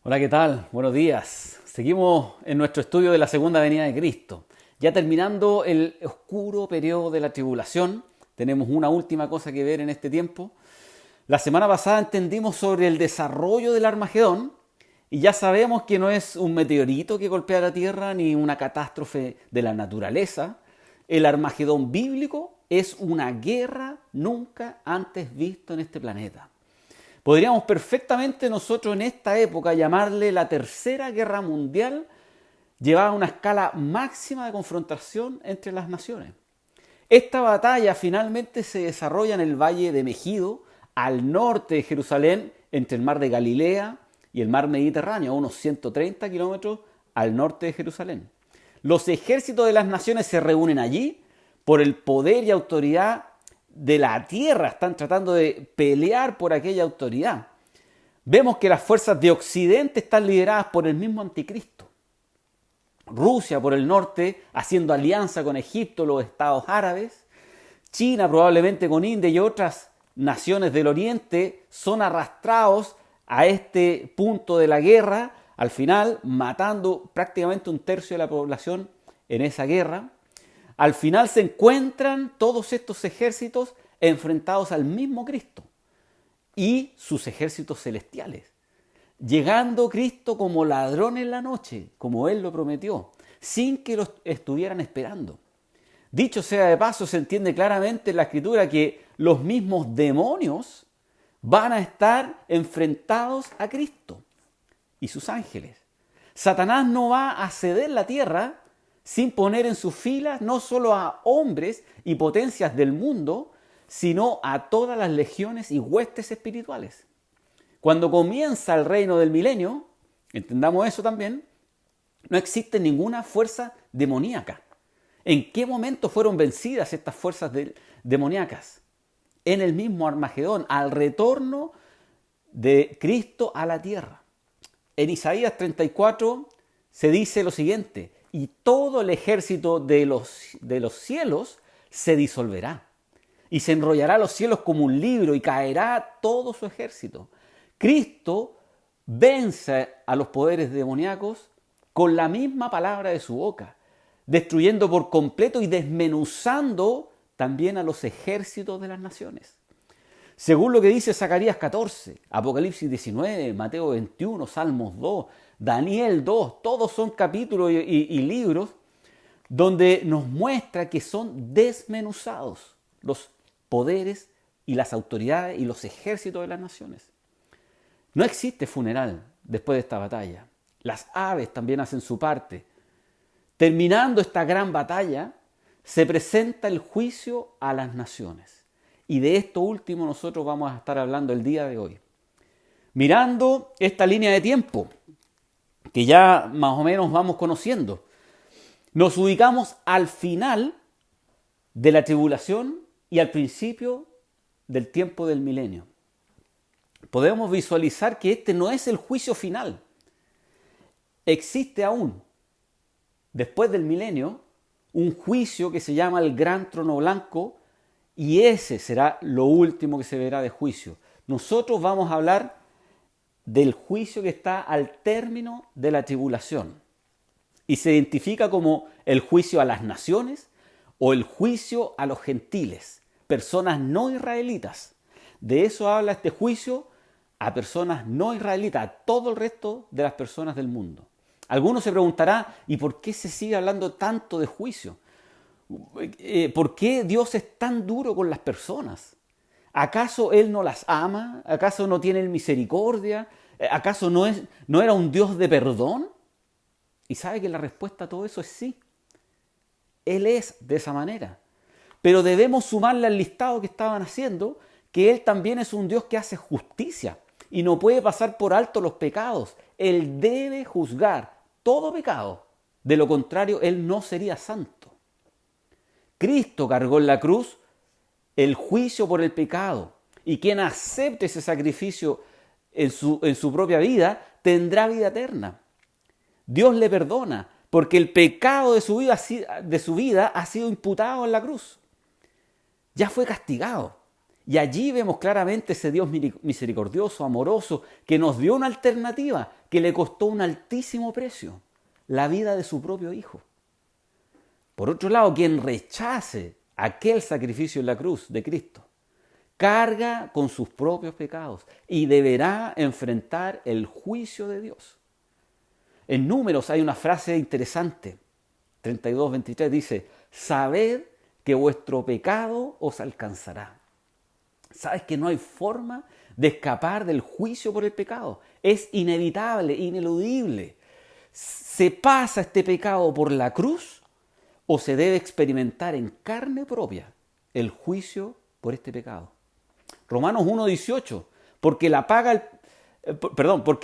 Hola, ¿qué tal? Buenos días. Seguimos en nuestro estudio de la segunda venida de Cristo. Ya terminando el oscuro periodo de la tribulación, tenemos una última cosa que ver en este tiempo. La semana pasada entendimos sobre el desarrollo del Armagedón y ya sabemos que no es un meteorito que golpea la Tierra ni una catástrofe de la naturaleza. El Armagedón bíblico es una guerra nunca antes visto en este planeta. Podríamos perfectamente nosotros en esta época llamarle la Tercera Guerra Mundial, llevada a una escala máxima de confrontación entre las naciones. Esta batalla finalmente se desarrolla en el Valle de Megido, al norte de Jerusalén, entre el mar de Galilea y el mar Mediterráneo, a unos 130 kilómetros al norte de Jerusalén. Los ejércitos de las naciones se reúnen allí por el poder y autoridad de la tierra, están tratando de pelear por aquella autoridad. Vemos que las fuerzas de Occidente están lideradas por el mismo anticristo. Rusia por el norte, haciendo alianza con Egipto, los estados árabes. China probablemente con India y otras naciones del oriente son arrastrados a este punto de la guerra, al final matando prácticamente un tercio de la población en esa guerra. Al final se encuentran todos estos ejércitos enfrentados al mismo Cristo y sus ejércitos celestiales, llegando Cristo como ladrón en la noche, como Él lo prometió, sin que los estuvieran esperando. Dicho sea de paso, se entiende claramente en la Escritura que los mismos demonios van a estar enfrentados a Cristo y sus ángeles. Satanás no va a ceder la tierra sin poner en sus filas no solo a hombres y potencias del mundo, sino a todas las legiones y huestes espirituales. Cuando comienza el reino del milenio, entendamos eso también, no existe ninguna fuerza demoníaca. ¿En qué momento fueron vencidas estas fuerzas demoníacas? En el mismo Armagedón, al retorno de Cristo a la tierra. En Isaías 34 se dice lo siguiente: y todo el ejército de los cielos se disolverá, y se enrollará los cielos como un libro, y caerá todo su ejército. Cristo vence a los poderes demoníacos con la misma palabra de su boca, destruyendo por completo y desmenuzando también a los ejércitos de las naciones. Según lo que dice Zacarías 14, Apocalipsis 19, Mateo 21, Salmos 2, Daniel 2, todos son capítulos y libros donde nos muestra que son desmenuzados los poderes y las autoridades y los ejércitos de las naciones. No existe funeral después de esta batalla. Las aves también hacen su parte. Terminando esta gran batalla, se presenta el juicio a las naciones. Y de esto último nosotros vamos a estar hablando el día de hoy. Mirando esta línea de tiempo, que ya más o menos vamos conociendo, nos ubicamos al final de la tribulación y al principio del tiempo del milenio. Podemos visualizar que este no es el juicio final. Existe aún, después del milenio, un juicio que se llama el Gran Trono Blanco, y ese será lo último que se verá de juicio. Nosotros vamos a hablar del juicio que está al término de la tribulación. Y se identifica como el juicio a las naciones o el juicio a los gentiles, personas no israelitas. De eso habla este juicio a personas no israelitas, a todo el resto de las personas del mundo. Algunos se preguntarán, ¿y por qué se sigue hablando tanto de juicio? ¿Por qué Dios es tan duro con las personas? ¿Acaso Él no las ama? ¿Acaso no tiene misericordia? ¿Acaso no era un Dios de perdón? Y sabe que la respuesta a todo eso es sí. Él es de esa manera. Pero debemos sumarle al listado que estaban haciendo que Él también es un Dios que hace justicia y no puede pasar por alto los pecados. Él debe juzgar todo pecado. De lo contrario, Él no sería santo. Cristo cargó en la cruz el juicio por el pecado. Y quien acepte ese sacrificio en su propia vida tendrá vida eterna. Dios le perdona porque el pecado de su vida ha sido imputado en la cruz. Ya fue castigado. Y allí vemos claramente ese Dios misericordioso, amoroso, que nos dio una alternativa que le costó un altísimo precio, la vida de su propio Hijo. Por otro lado, quien rechace aquel sacrificio en la cruz de Cristo, carga con sus propios pecados y deberá enfrentar el juicio de Dios. En Números hay una frase interesante, 32:23 dice, sabed que vuestro pecado os alcanzará. Sabes que no hay forma de escapar del juicio por el pecado. Es inevitable, ineludible. ¿Se pasa este pecado por la cruz o se debe experimentar en carne propia el juicio por este pecado? Romanos 1:18, porque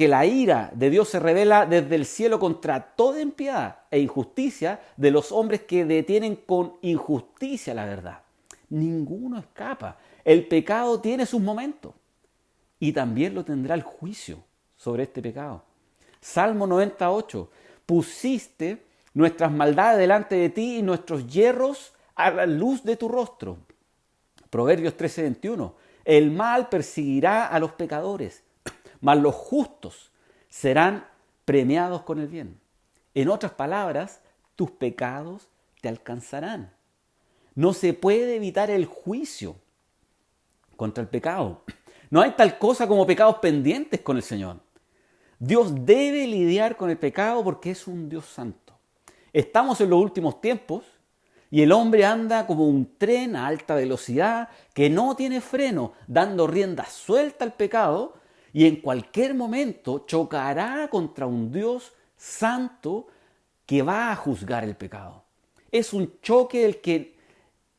la ira de Dios se revela desde el cielo contra toda impiedad e injusticia de los hombres que detienen con injusticia la verdad. Ninguno escapa. El pecado tiene sus momentos y también lo tendrá el juicio sobre este pecado. Salmo 98, pusiste nuestras maldades delante de ti y nuestros yerros a la luz de tu rostro. Proverbios 13:21, el mal perseguirá a los pecadores, mas los justos serán premiados con el bien. En otras palabras, tus pecados te alcanzarán. No se puede evitar el juicio contra el pecado. No hay tal cosa como pecados pendientes con el Señor. Dios debe lidiar con el pecado porque es un Dios santo. Estamos en los últimos tiempos y el hombre anda como un tren a alta velocidad que no tiene freno, dando rienda suelta al pecado y en cualquier momento chocará contra un Dios santo que va a juzgar el pecado. Es un choque el que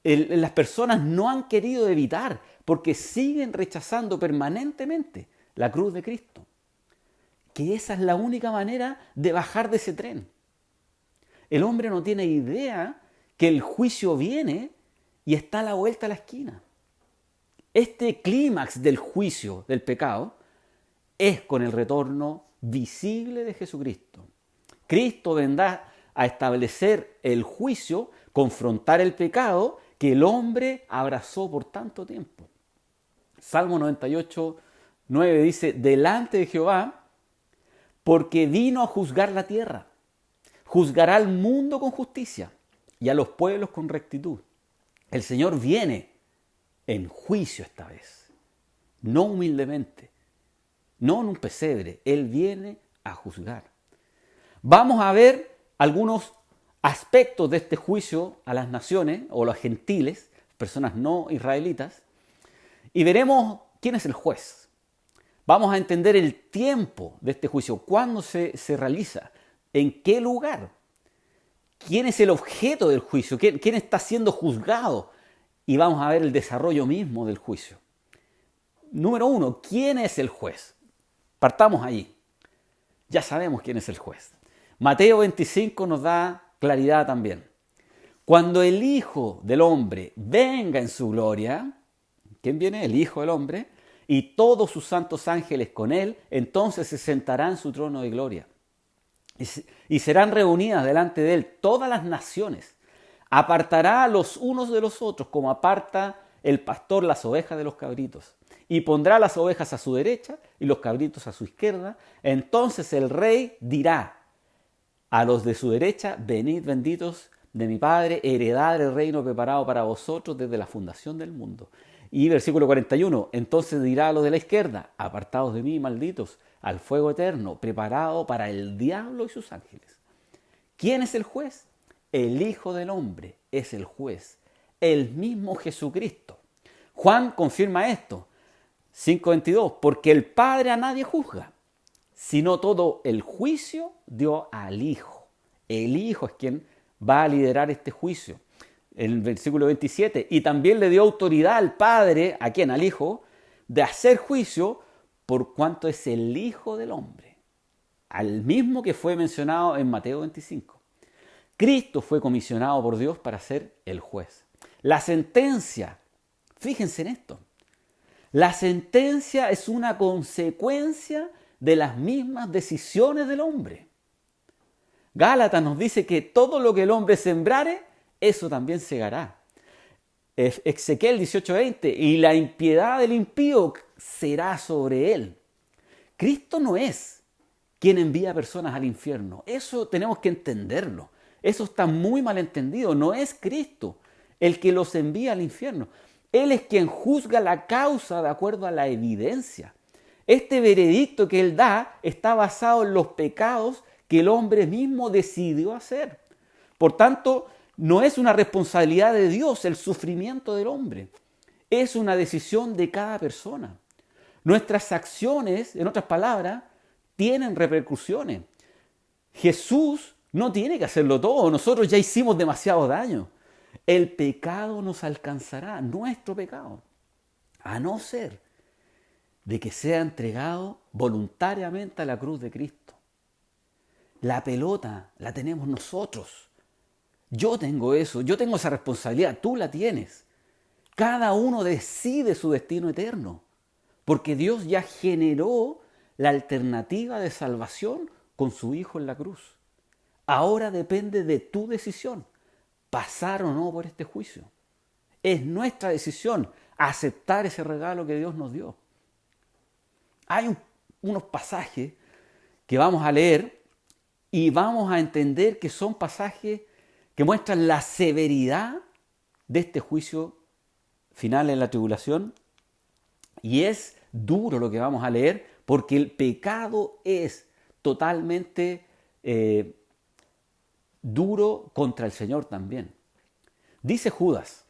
las personas no han querido evitar porque siguen rechazando permanentemente la cruz de Cristo. Que esa es la única manera de bajar de ese tren. El hombre no tiene idea que el juicio viene y está a la vuelta de la esquina. Este clímax del juicio del pecado es con el retorno visible de Jesucristo. Cristo vendrá a establecer el juicio, confrontar el pecado que el hombre abrazó por tanto tiempo. Salmo 98:9 dice, delante de Jehová, porque vino a juzgar la tierra, juzgará al mundo con justicia y a los pueblos con rectitud. El Señor viene en juicio esta vez, no humildemente, no en un pesebre, Él viene a juzgar. Vamos a ver algunos aspectos de este juicio a las naciones o los gentiles, personas no israelitas, y veremos quién es el juez. Vamos a entender el tiempo de este juicio, cuándo se realiza, en qué lugar, quién es el objeto del juicio, quién está siendo juzgado, y vamos a ver el desarrollo mismo del juicio. Número 1, ¿quién es el juez? Partamos allí. Ya sabemos quién es el juez. Mateo 25 nos da claridad también. Cuando el Hijo del Hombre venga en su gloria, ¿quién viene? El Hijo del Hombre, y todos sus santos ángeles con él, entonces se sentará en su trono de gloria. Y serán reunidas delante de él todas las naciones. Apartará a los unos de los otros, como aparta el pastor las ovejas de los cabritos. Y pondrá las ovejas a su derecha y los cabritos a su izquierda. Entonces el rey dirá a los de su derecha, venid benditos de mi Padre, heredad el reino preparado para vosotros desde la fundación del mundo. Y versículo 41, entonces dirá a los de la izquierda, apartados de mí, malditos, al fuego eterno, preparado para el diablo y sus ángeles. ¿Quién es el juez? El Hijo del Hombre es el juez, el mismo Jesucristo. Juan confirma esto, 5:22, porque el Padre a nadie juzga, sino todo el juicio dio al Hijo. El Hijo es quien va a liderar este juicio. En el versículo 27, y también le dio autoridad al Padre, ¿a quién? Al Hijo, de hacer juicio por cuanto es el Hijo del Hombre, al mismo que fue mencionado en Mateo 25. Cristo fue comisionado por Dios para ser el juez. La sentencia, fíjense en esto, la sentencia es una consecuencia de las mismas decisiones del hombre. Gálatas nos dice que todo lo que el hombre sembrare, eso también segará. Ezequiel 18:20, y la impiedad del impío será sobre él. Cristo no es quien envía personas al infierno. Eso tenemos que entenderlo. Eso está muy mal entendido. No es Cristo el que los envía al infierno. Él es quien juzga la causa de acuerdo a la evidencia. Este veredicto que Él da está basado en los pecados que el hombre mismo decidió hacer. Por tanto, no es una responsabilidad de Dios el sufrimiento del hombre. Es una decisión de cada persona. Nuestras acciones, en otras palabras, tienen repercusiones. Jesús no tiene que hacerlo todo. Nosotros ya hicimos demasiado daño. El pecado nos alcanzará, nuestro pecado, a no ser de que sea entregado voluntariamente a la cruz de Cristo. La pelota la tenemos nosotros. Yo tengo eso, yo tengo esa responsabilidad, tú la tienes. Cada uno decide su destino eterno, porque Dios ya generó la alternativa de salvación con su Hijo en la cruz. Ahora depende de tu decisión, pasar o no por este juicio. Es nuestra decisión aceptar ese regalo que Dios nos dio. Hay unos pasajes que vamos a leer y vamos a entender que son pasajes que muestran la severidad de este juicio final en la tribulación. Y es duro lo que vamos a leer porque el pecado es totalmente duro contra el Señor también. Dice Judas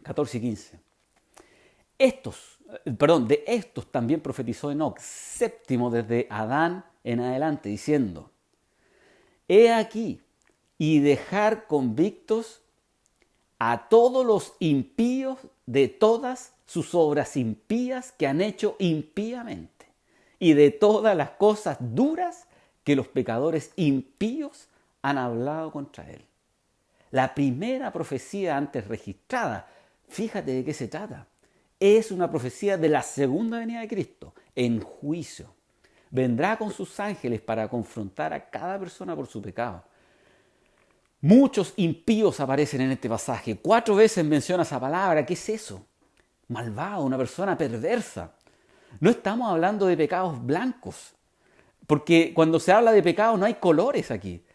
14 y 15. De estos también profetizó Enoc, séptimo desde Adán en adelante, diciendo: He aquí, y dejar convictos a todos los impíos de todas sus obras impías que han hecho impíamente, y de todas las cosas duras que los pecadores impíos han hablado contra él. La primera profecía antes registrada, fíjate de qué se trata. Es una profecía de la segunda venida de Cristo, en juicio. Vendrá con sus ángeles para confrontar a cada persona por su pecado. Muchos impíos aparecen en este pasaje. 4 veces menciona esa palabra. ¿Qué es eso? Malvado, una persona perversa. No estamos hablando de pecados blancos, porque cuando se habla de pecado no hay colores aquí.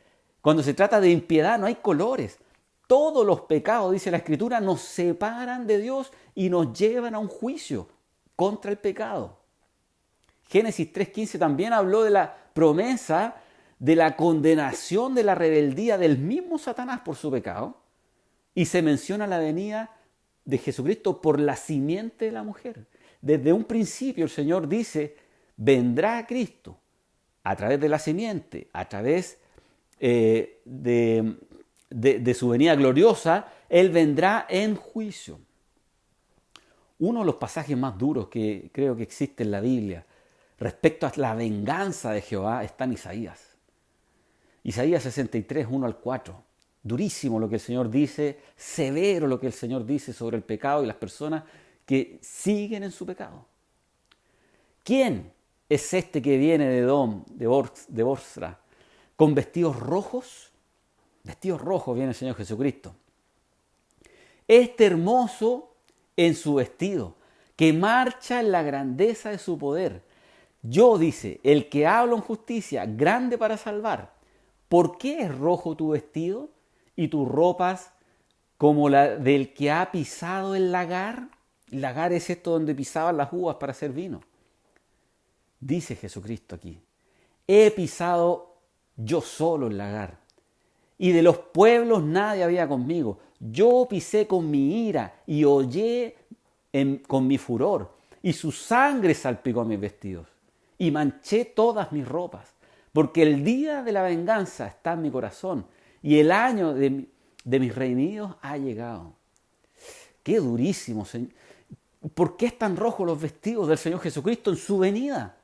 Cuando se trata de impiedad no hay colores. Todos los pecados, dice la Escritura, nos separan de Dios y nos llevan a un juicio contra el pecado. Génesis 3:15 también habló de la promesa de la condenación de la rebeldía del mismo Satanás por su pecado. Y se menciona la venida de Jesucristo por la simiente de la mujer. Desde un principio el Señor dice, vendrá Cristo a través de la simiente, a través de su venida gloriosa, Él vendrá en juicio. Uno de los pasajes más duros que creo que existe en la Biblia respecto a la venganza de Jehová está en Isaías. Isaías 63, 1 al 4. Durísimo lo que el Señor dice, severo lo que el Señor dice sobre el pecado y las personas que siguen en su pecado. ¿Quién es este que viene de Edom, de Bosra, con vestidos rojos? Vestidos rojos viene el Señor Jesucristo. Este hermoso en su vestido, que marcha en la grandeza de su poder. Yo, dice, el que hablo en justicia, grande para salvar. ¿Por qué es rojo tu vestido y tus ropas como la del que ha pisado el lagar? El lagar es esto donde pisaban las uvas para hacer vino. Dice Jesucristo aquí, he pisado yo solo el lagar, y de los pueblos nadie había conmigo. Yo pisé con mi ira y hollé con mi furor, y su sangre salpicó mis vestidos, y manché todas mis ropas, porque el día de la venganza está en mi corazón, y el año de mis redimidos ha llegado. Qué durísimo, Señor. ¿Por qué están rojos los vestidos del Señor Jesucristo en su venida?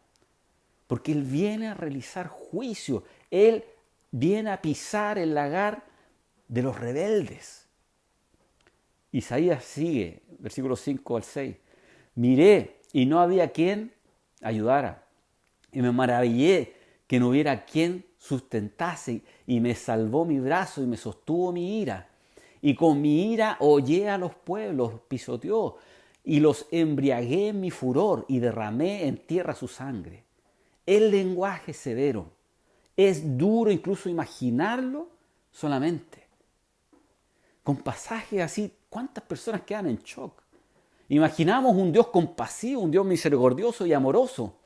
Porque Él viene a realizar juicio. Él viene a pisar el lagar de los rebeldes. Isaías sigue, versículos 5 al 6. Miré y no había quien ayudara. Y me maravillé que no hubiera quien sustentase. Y me salvó mi brazo y me sostuvo mi ira. y con mi ira hollé a los pueblos, pisoteó, y los embriagué en mi furor y derramé en tierra su sangre. El lenguaje es severo, es duro incluso imaginarlo solamente. Con pasajes así, ¿cuántas personas quedan en shock? Imaginamos un Dios compasivo, un Dios misericordioso y amoroso,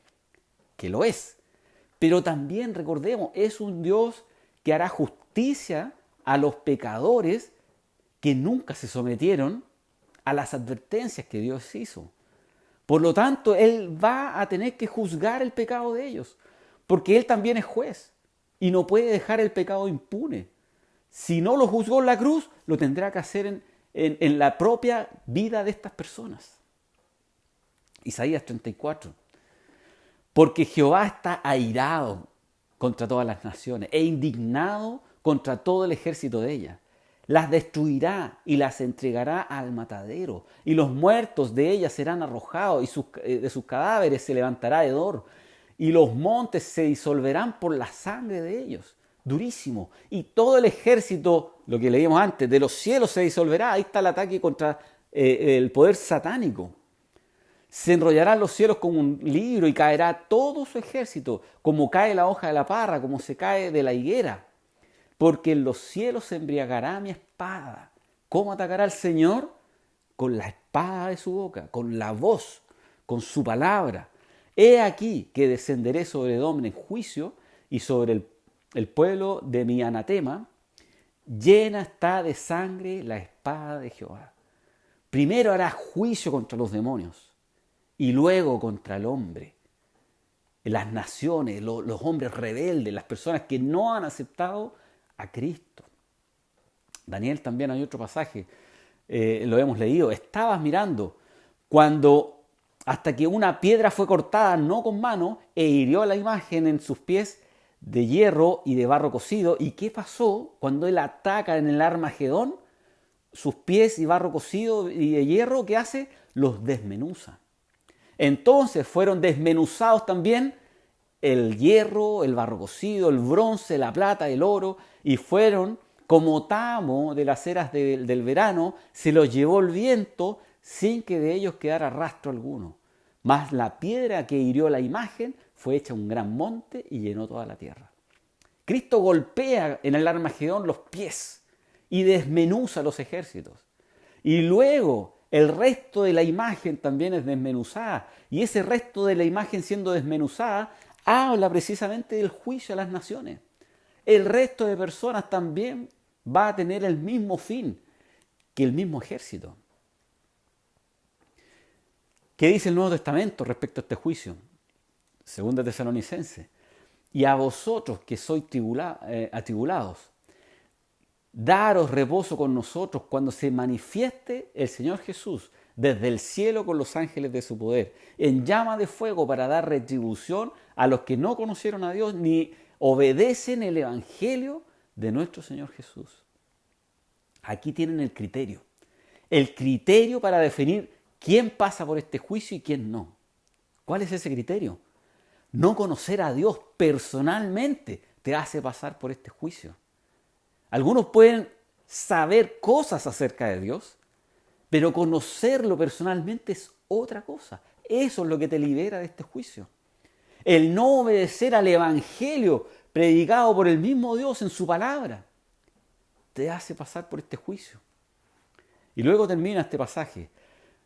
que lo es. Pero también recordemos, es un Dios que hará justicia a los pecadores que nunca se sometieron a las advertencias que Dios hizo. Por lo tanto, Él va a tener que juzgar el pecado de ellos, porque Él también es juez y no puede dejar el pecado impune. Si no lo juzgó en la cruz, lo tendrá que hacer en la propia vida de estas personas. Isaías 34. Porque Jehová está airado contra todas las naciones e indignado contra todo el ejército de ellas. Las destruirá y las entregará al matadero, y los muertos de ellas serán arrojados, y de sus cadáveres se levantará hedor, y los montes se disolverán por la sangre de ellos. Durísimo. Y todo el ejército, lo que leímos antes, de los cielos se disolverá. Ahí está el ataque contra el poder satánico. Se enrollarán los cielos como un libro y caerá todo su ejército, como cae la hoja de la parra, como se cae de la higuera. Porque en los cielos se embriagará mi espada. ¿Cómo atacará el Señor? Con la espada de su boca, con la voz, con su palabra. He aquí que descenderé sobre Edom en juicio y sobre el pueblo de mi anatema. Llena está de sangre la espada de Jehová. Primero hará juicio contra los demonios y luego contra el hombre. Las naciones, los hombres rebeldes, las personas que no han aceptado a Cristo. Daniel también hay otro pasaje, lo hemos leído. Estabas mirando cuando hasta que una piedra fue cortada no con mano e hirió la imagen en sus pies de hierro y de barro cocido. ¿Y qué pasó cuando él ataca en el Armagedón? Sus pies y barro cocido y de hierro, ¿qué hace? Los desmenuza. Entonces fueron desmenuzados también el hierro, el barro cocido, el bronce, la plata, el oro, y fueron como tamo de las eras del verano, se los llevó el viento sin que de ellos quedara rastro alguno. Mas la piedra que hirió la imagen fue hecha un gran monte y llenó toda la tierra. Cristo golpea en el Armagedón los pies y desmenuza los ejércitos. Y luego el resto de la imagen también es desmenuzada. Y ese resto de la imagen siendo desmenuzada habla precisamente del juicio a las naciones. El resto de personas también va a tener el mismo fin que el mismo ejército. ¿Qué dice el Nuevo Testamento respecto a este juicio? Segunda Tesalonicenses. Y a vosotros que sois atribulados, daros reposo con nosotros cuando se manifieste el Señor Jesús desde el cielo con los ángeles de su poder, en llama de fuego para dar retribución a los que no conocieron a Dios ni obedecen el Evangelio de nuestro Señor Jesús. Aquí tienen el criterio para definir quién pasa por este juicio y quién no. ¿Cuál es ese criterio? No conocer a Dios personalmente te hace pasar por este juicio. Algunos pueden saber cosas acerca de Dios, pero conocerlo personalmente es otra cosa. Eso es lo que te libera de este juicio. El no obedecer al Evangelio predicado por el mismo Dios en su palabra te hace pasar por este juicio. Y luego termina este pasaje.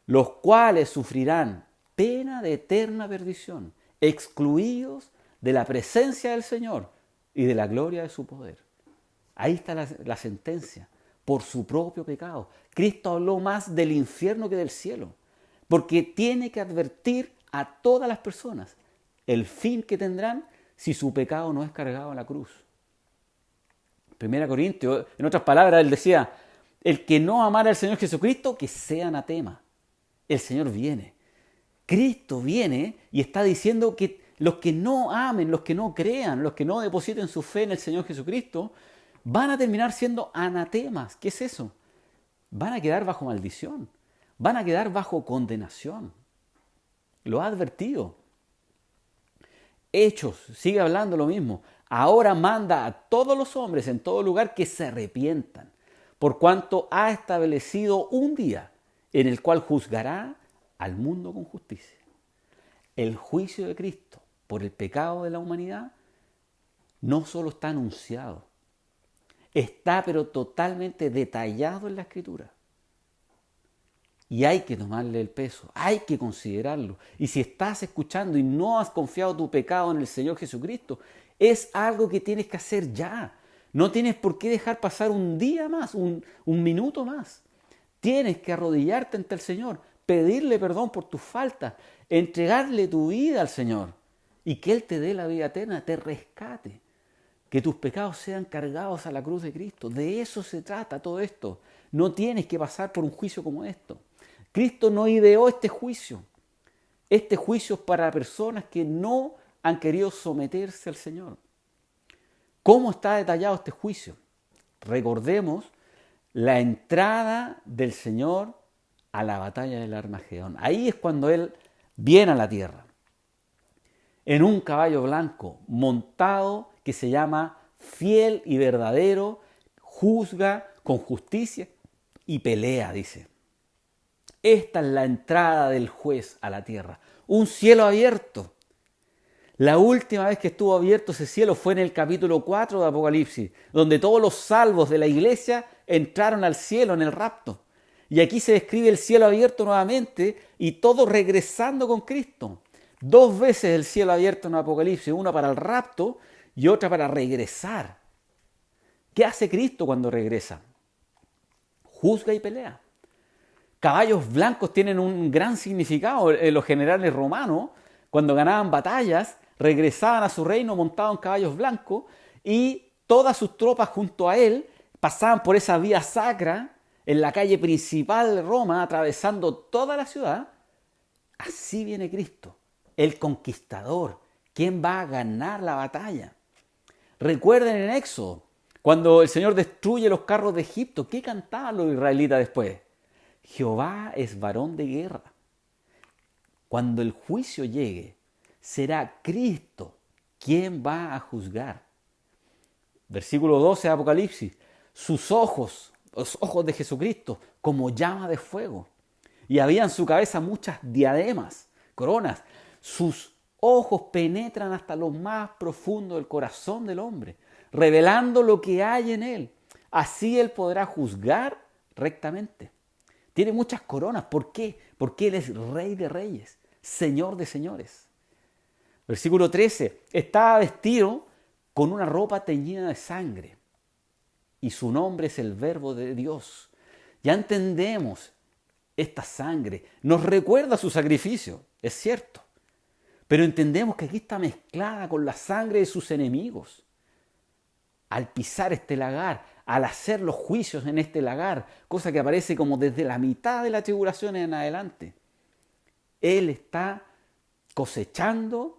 Los cuales sufrirán pena de eterna perdición, excluidos de la presencia del Señor y de la gloria de su poder. Ahí está la sentencia, por su propio pecado. Cristo habló más del infierno que del cielo, porque tiene que advertir a todas las personas el fin que tendrán si su pecado no es cargado en la cruz. 1 Corintios, en otras palabras, él decía, el que no amara al Señor Jesucristo, que sea anatema. El Señor viene. Cristo viene y está diciendo que los que no amen, los que no crean, los que no depositen su fe en el Señor Jesucristo, van a terminar siendo anatemas. ¿Qué es eso? Van a quedar bajo maldición. Van a quedar bajo condenación. Lo ha advertido. Hechos, sigue hablando lo mismo. Ahora manda a todos los hombres en todo lugar que se arrepientan. por cuanto ha establecido un día en el cual juzgará al mundo con justicia. El juicio de Cristo por el pecado de la humanidad no solo está anunciado, está pero totalmente detallado en la Escritura. Y hay que tomarle el peso, hay que considerarlo. Y si estás escuchando y no has confiado tu pecado en el Señor Jesucristo, es algo que tienes que hacer ya. No tienes por qué dejar pasar un día más, un minuto más. Tienes que arrodillarte ante el Señor, pedirle perdón por tus faltas, entregarle tu vida al Señor y que Él te dé la vida eterna, te rescate. Que tus pecados sean cargados a la cruz de Cristo. De eso se trata todo esto. No tienes que pasar por un juicio como esto. Cristo no ideó este juicio. Este juicio es para personas que no han querido someterse al Señor. ¿Cómo está detallado este juicio? Recordemos la entrada del Señor a la batalla del Armagedón. Ahí es cuando Él viene a la tierra, en un caballo blanco, montado, que se llama fiel y verdadero, juzga con justicia y pelea, dice. Esta es la entrada del juez a la tierra. Un cielo abierto. La última vez que estuvo abierto ese cielo fue en el capítulo 4 de Apocalipsis, donde todos los salvos de la iglesia entraron al cielo en el rapto. Y aquí se describe el cielo abierto nuevamente y todos regresando con Cristo. 2 veces el cielo abierto en Apocalipsis, una para el rapto y otra para regresar. ¿Qué hace Cristo cuando regresa? Juzga y pelea. Caballos blancos tienen un gran significado. Los generales romanos, cuando ganaban batallas, regresaban a su reino montados en caballos blancos y todas sus tropas junto a él pasaban por esa vía sacra en la calle principal de Roma, atravesando toda la ciudad. Así viene Cristo, el conquistador, quien va a ganar la batalla. Recuerden en Éxodo, cuando el Señor destruye los carros de Egipto, ¿qué cantaban los israelitas después? Jehová es varón de guerra. Cuando el juicio llegue, será Cristo quien va a juzgar. Versículo 12 de Apocalipsis. Sus ojos, los ojos de Jesucristo, como llama de fuego. Y había en su cabeza muchas diademas, coronas. Sus ojos penetran hasta lo más profundo del corazón del hombre, revelando lo que hay en él. Así él podrá juzgar rectamente. Tiene muchas coronas. ¿Por qué? Porque Él es Rey de Reyes, Señor de Señores. Versículo 13. Estaba vestido con una ropa teñida de sangre y su nombre es el Verbo de Dios. Ya entendemos esta sangre. Nos recuerda su sacrificio, es cierto. Pero entendemos que aquí está mezclada con la sangre de sus enemigos. Al pisar este lagar, al hacer los juicios en este lagar, cosa que aparece como desde la mitad de la tribulación en adelante, Él está cosechando,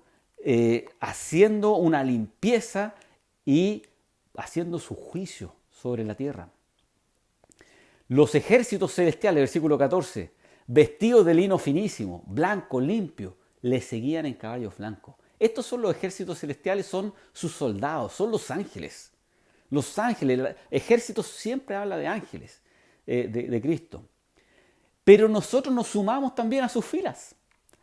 haciendo una limpieza y haciendo su juicio sobre la tierra. Los ejércitos celestiales, versículo 14, vestidos de lino finísimo, blanco, limpio, le seguían en caballos blancos. Estos son los ejércitos celestiales, son sus soldados, son los ángeles. Los ángeles, el ejército siempre habla de ángeles, de Cristo. Pero nosotros nos sumamos también a sus filas,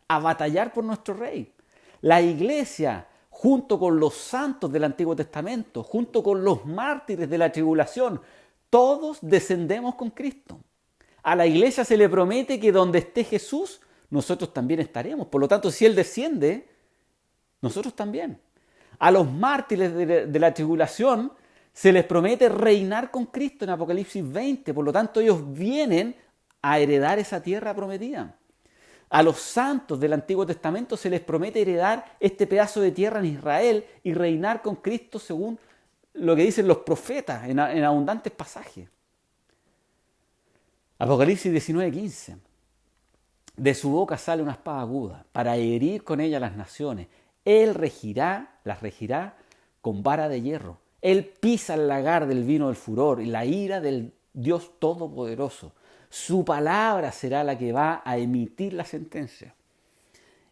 a batallar por nuestro Rey. La iglesia, junto con los santos del Antiguo Testamento, junto con los mártires de la tribulación, todos descendemos con Cristo. A la iglesia se le promete que donde esté Jesús, nosotros también estaremos. Por lo tanto, si Él desciende, nosotros también. A los mártires de la tribulación se les promete reinar con Cristo en Apocalipsis 20. Por lo tanto, ellos vienen a heredar esa tierra prometida. A los santos del Antiguo Testamento se les promete heredar este pedazo de tierra en Israel y reinar con Cristo según lo que dicen los profetas en abundantes pasajes. Apocalipsis 19:15. De su boca sale una espada aguda para herir con ella a las naciones. Él las regirá con vara de hierro. Él pisa el lagar del vino del furor y la ira del Dios Todopoderoso. Su palabra será la que va a emitir la sentencia.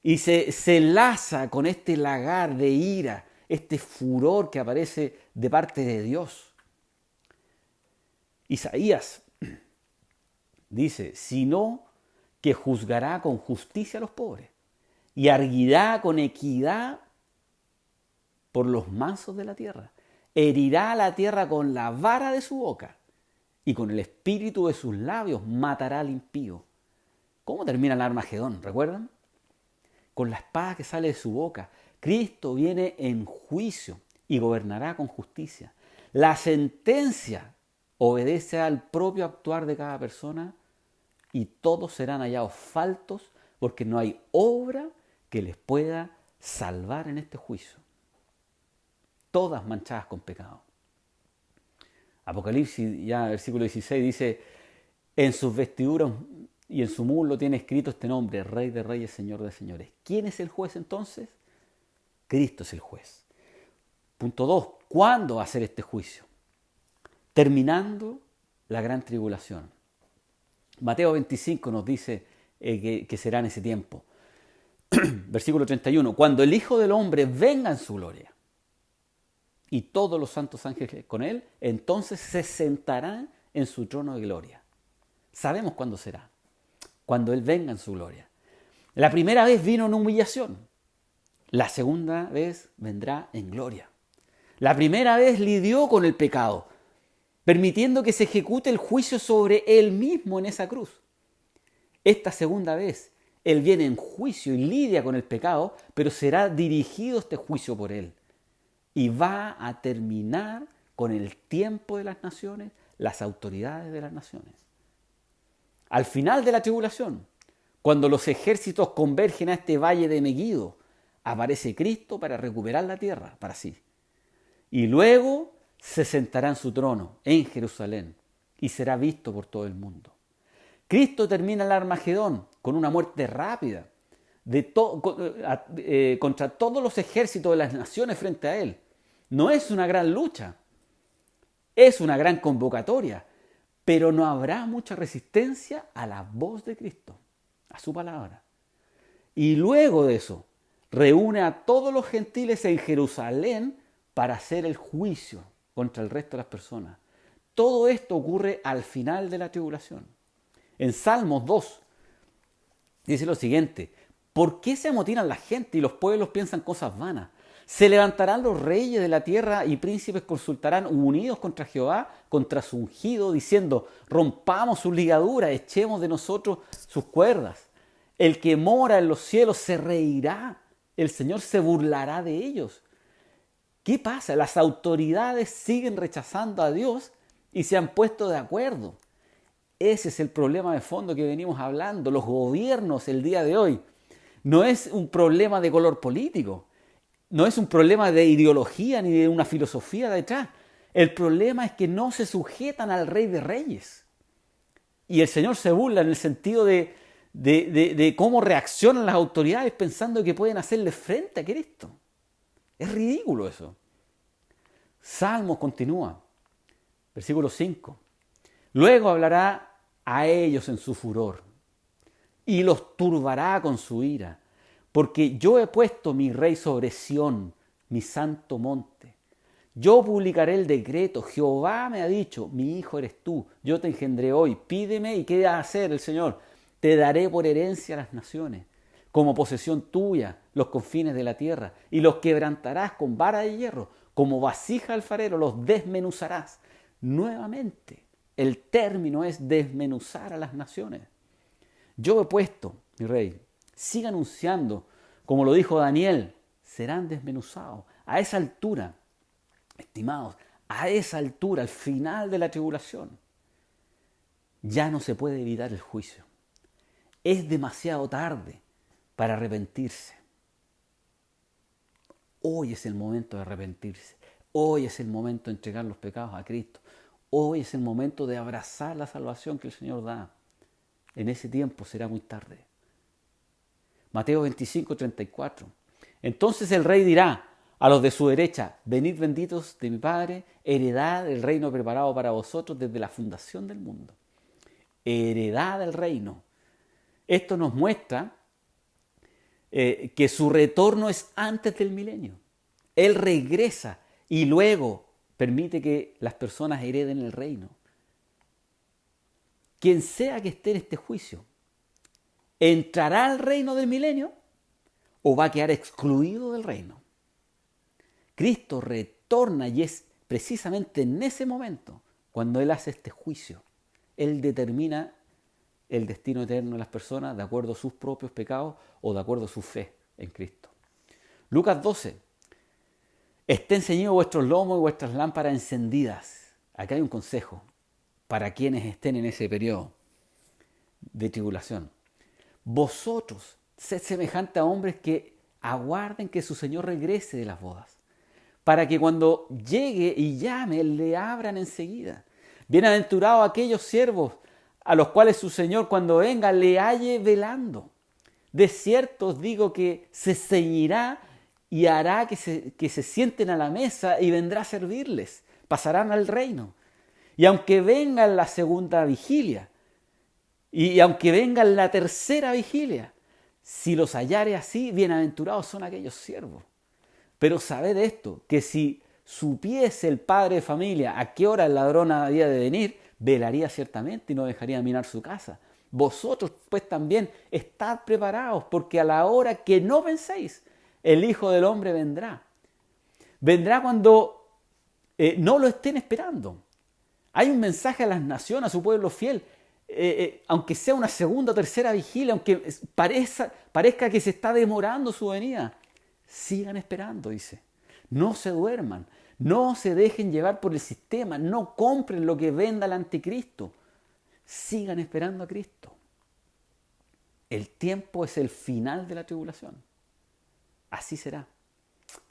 Y se enlaza con este lagar de ira, este furor que aparece de parte de Dios. Isaías dice, sino que juzgará con justicia a los pobres y arguirá con equidad por los mansos de la tierra. Herirá a la tierra con la vara de su boca y con el espíritu de sus labios matará al impío. ¿Cómo termina el Armagedón? ¿Recuerdan? Con la espada que sale de su boca. Cristo viene en juicio y gobernará con justicia. La sentencia obedece al propio actuar de cada persona y todos serán hallados faltos porque no hay obra que les pueda salvar en este juicio. Todas manchadas con pecado. Apocalipsis, ya versículo 16, dice, en sus vestiduras y en su muslo tiene escrito este nombre, Rey de Reyes, Señor de Señores. ¿Quién es el juez entonces? Cristo es el juez. Punto 2. ¿Cuándo va a ser este juicio? Terminando la gran tribulación. Mateo 25 nos dice que será en ese tiempo. Versículo 31. Cuando el Hijo del Hombre venga en su gloria y todos los santos ángeles con él, entonces se sentarán en su trono de gloria. Sabemos cuándo será. Cuando él venga en su gloria. La primera vez vino en humillación. La segunda vez vendrá en gloria. La primera vez lidió con el pecado, permitiendo que se ejecute el juicio sobre él mismo en esa cruz. Esta segunda vez, él viene en juicio y lidia con el pecado, pero será dirigido este juicio por él. Y va a terminar con el tiempo de las naciones, las autoridades de las naciones. Al final de la tribulación, cuando los ejércitos convergen a este valle de Meguido, aparece Cristo para recuperar la tierra para sí. Y luego se sentará en su trono en Jerusalén y será visto por todo el mundo. Cristo termina el Armagedón con una muerte rápida contra todos los ejércitos de las naciones frente a él. No es una gran lucha, es una gran convocatoria, pero no habrá mucha resistencia a la voz de Cristo, a su palabra. Y luego de eso, reúne a todos los gentiles en Jerusalén para hacer el juicio contra el resto de las personas. Todo esto ocurre al final de la tribulación. En Salmos 2 dice lo siguiente: ¿por qué se amotinan la gente y los pueblos piensan cosas vanas? Se levantarán los reyes de la tierra y príncipes consultarán unidos contra Jehová, contra su ungido, diciendo: rompamos sus ligaduras, echemos de nosotros sus cuerdas. El que mora en los cielos se reirá, el Señor se burlará de ellos. ¿Qué pasa? Las autoridades siguen rechazando a Dios y se han puesto de acuerdo. Ese es el problema de fondo que venimos hablando. Los gobiernos el día de hoy no es un problema de color político, no es un problema de ideología ni de una filosofía detrás. El problema es que no se sujetan al Rey de Reyes. Y el Señor se burla en el sentido de cómo reaccionan las autoridades pensando que pueden hacerle frente a Cristo. Es ridículo eso. Salmos continúa. Versículo 5. Luego hablará a ellos en su furor y los turbará con su ira, porque yo he puesto mi rey sobre Sión, mi santo monte. Yo publicaré el decreto. Jehová me ha dicho: mi hijo eres tú, yo te engendré hoy. Pídeme y qué va a hacer el Señor. Te daré por herencia a las naciones, como posesión tuya los confines de la tierra, y los quebrantarás con vara de hierro, como vasija alfarero los desmenuzarás. Nuevamente, el término es desmenuzar a las naciones. Yo he puesto, mi rey, siga anunciando, como lo dijo Daniel, serán desmenuzados. A esa altura, estimados, a esa altura, al final de la tribulación, ya no se puede evitar el juicio. Es demasiado tarde para arrepentirse. Hoy es el momento de arrepentirse. Hoy es el momento de entregar los pecados a Cristo. Hoy es el momento de abrazar la salvación que el Señor da. En ese tiempo será muy tarde. Mateo 25, 34. Entonces el rey dirá a los de su derecha: venid benditos de mi Padre, heredad el reino preparado para vosotros desde la fundación del mundo. Heredad del reino. Esto nos muestra que su retorno es antes del milenio. Él regresa y luego permite que las personas hereden el reino. quien sea que esté en este juicio, ¿entrará al reino del milenio o va a quedar excluido del reino? Cristo retorna y es precisamente en ese momento cuando Él hace este juicio. Él determina el destino eterno de las personas de acuerdo a sus propios pecados o de acuerdo a su fe en Cristo. Lucas 12. Estén ceñidos vuestros lomos y vuestras lámparas encendidas. Acá hay un consejo para quienes estén en ese periodo de tribulación. Vosotros sed semejantes a hombres que aguarden que su Señor regrese de las bodas, para que cuando llegue y llame, le abran enseguida. Bienaventurados aquellos siervos a los cuales su Señor cuando venga le halle velando. De cierto os digo que se ceñirá y hará que se sienten a la mesa y vendrá a servirles. Pasarán al reino. Y aunque venga en la segunda vigilia, y aunque venga en la tercera vigilia, si los hallare así, bienaventurados son aquellos siervos. Pero sabed esto, que si supiese el padre de familia a qué hora el ladrón había de venir, velaría ciertamente y no dejaría minar su casa. Vosotros pues también estad preparados, porque a la hora que no penséis, el Hijo del Hombre vendrá. Vendrá cuando no lo estén esperando. Hay un mensaje a las naciones, a su pueblo fiel, aunque sea una segunda o tercera vigilia, aunque parezca que se está demorando su venida, sigan esperando, dice. No se duerman, no se dejen llevar por el sistema, no compren lo que venda el anticristo. Sigan esperando a Cristo. El tiempo es el final de la tribulación. Así será.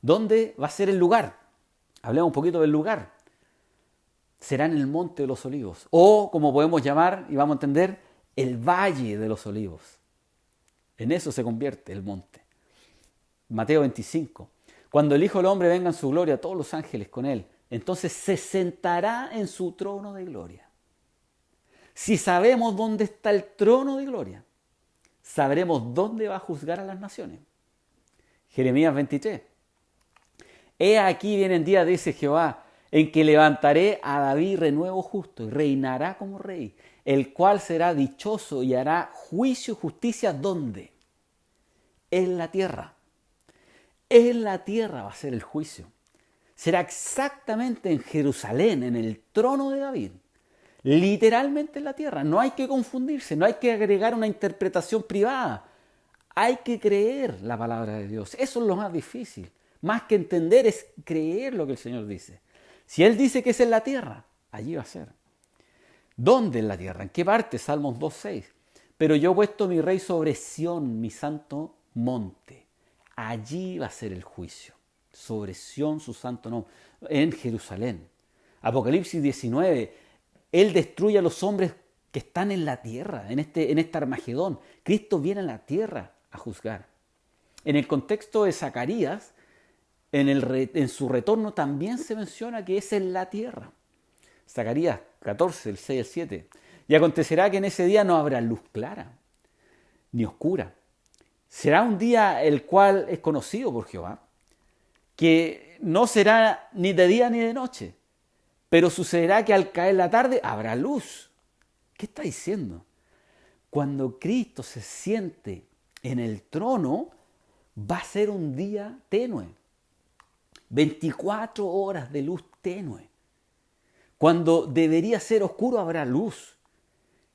¿Dónde va a ser el lugar? Hablemos un poquito del lugar. Será en el Monte de los Olivos, o como podemos llamar, y vamos a entender, el Valle de los Olivos. En eso se convierte el monte. Mateo 25. Cuando el Hijo del Hombre venga en su gloria, todos los ángeles con él, entonces se sentará en su trono de gloria. Si sabemos dónde está el trono de gloria, sabremos dónde va a juzgar a las naciones. Jeremías 23. He aquí vienen días, dice Jehová, en que levantaré a David renuevo justo y reinará como rey, el cual será dichoso y hará juicio y justicia. ¿Dónde? En la tierra. En la tierra va a ser el juicio. Será exactamente en Jerusalén, en el trono de David. Literalmente en la tierra. No hay que confundirse, no hay que agregar una interpretación privada. Hay que creer la palabra de Dios. Eso es lo más difícil. Más que entender es creer lo que el Señor dice. Si Él dice que es en la tierra, allí va a ser. ¿Dónde en la tierra? ¿En qué parte? Salmos 2.6. Pero yo he puesto mi rey sobre Sión, mi santo monte. Allí va a ser el juicio. Sobre Sión, su santo nombre. En Jerusalén. Apocalipsis 19. Él destruye a los hombres que están en la tierra, en este Armagedón. Cristo viene a la tierra a juzgar. En el contexto de Zacarías, en su retorno también se menciona que es en la tierra. Zacarías 14, el 6 al 7. Y acontecerá que en ese día no habrá luz clara, ni oscura. Será un día el cual es conocido por Jehová, que no será ni de día ni de noche, pero sucederá que al caer la tarde habrá luz. ¿Qué está diciendo? Cuando Cristo se siente en el trono, va a ser un día tenue. 24 horas de luz tenue. Cuando debería ser oscuro habrá luz.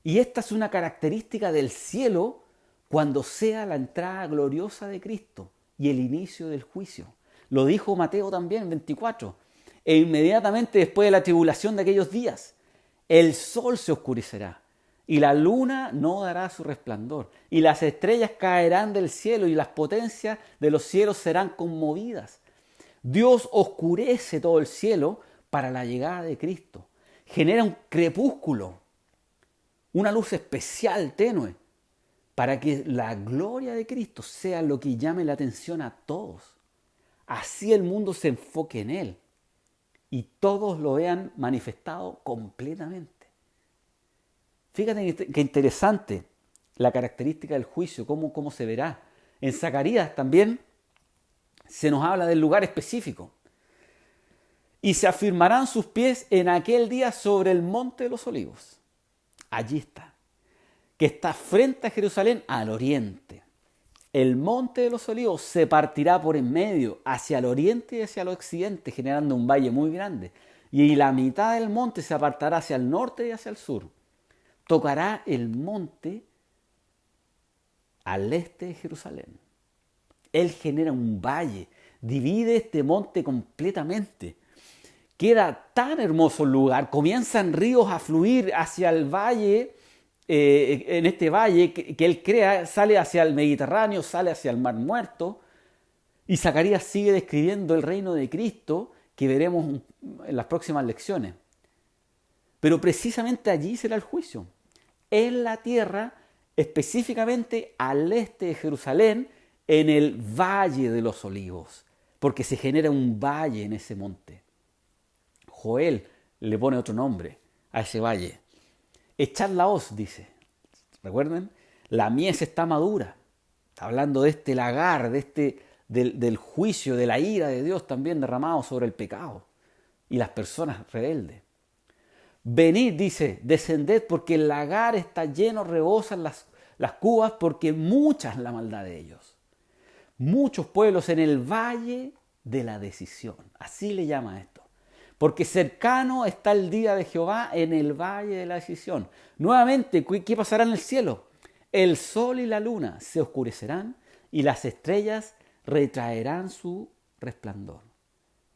Y esta es una característica del cielo cuando sea la entrada gloriosa de Cristo y el inicio del juicio. Lo dijo Mateo también, 24. E inmediatamente después de la tribulación de aquellos días, el sol se oscurecerá y la luna no dará su resplandor y las estrellas caerán del cielo y las potencias de los cielos serán conmovidas. Dios oscurece todo el cielo para la llegada de Cristo. Genera un crepúsculo, una luz especial, tenue, para que la gloria de Cristo sea lo que llame la atención a todos. Así el mundo se enfoque en Él y todos lo vean manifestado completamente. Fíjate qué interesante la característica del juicio, cómo se verá. En Zacarías también se nos habla del lugar específico. Y se afirmarán sus pies en aquel día sobre el monte de los olivos. Allí está. Que está frente a Jerusalén al oriente. El monte de los olivos se partirá por en medio, hacia el oriente y hacia el occidente, generando un valle muy grande. Y la mitad del monte se apartará hacia el norte y hacia el sur. Tocará el monte al este de Jerusalén. Él genera un valle, divide este monte completamente. Queda tan hermoso el lugar, comienzan ríos a fluir hacia el valle, en este valle que él crea, sale hacia el Mediterráneo, sale hacia el Mar Muerto, y Zacarías sigue describiendo el reino de Cristo que veremos en las próximas lecciones. Pero precisamente allí será el juicio, en la tierra, específicamente al este de Jerusalén, en el Valle de los Olivos, porque se genera un valle en ese monte. Joel le pone otro nombre a ese valle. Echad la hoz, dice. ¿Recuerden? La mies está madura. Está hablando de este lagar, del juicio, de la ira de Dios también derramado sobre el pecado y las personas rebeldes. Venid, dice, descended porque el lagar está lleno, rebosan las cubas porque mucha es la maldad de ellos. Muchos pueblos en el valle de la decisión. Así le llama esto. Porque cercano está el día de Jehová en el valle de la decisión. Nuevamente, ¿qué pasará en el cielo? El sol y la luna se oscurecerán y las estrellas retraerán su resplandor.